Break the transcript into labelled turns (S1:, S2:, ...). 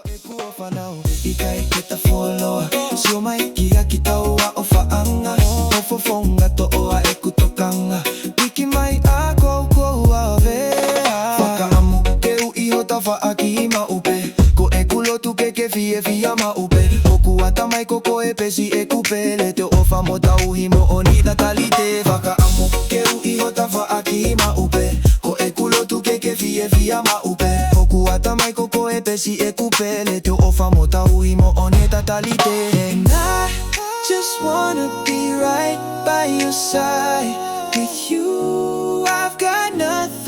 S1: to e kuo whanau Ikai ke ta wholoa Sio mai kia ki taua o whaanga O fofonga to oa e kutokanga Piki mai a kou kou a vea Whakaamu ke ui ho ta whaaki i maupe Ko e kulotu ke fie fia maupe O kuata mai koko e pesi e kupele Te ofa mo tauhi mo o ni natalite Whakaamu ke ui ho ta whaaki i maupe Ko e kulotu ke fie fia maupe O kuata mai koko e pesi e kupele Te ofa mo tauhi mo o ni natalite And I just wanna be right by your side With you I've got nothing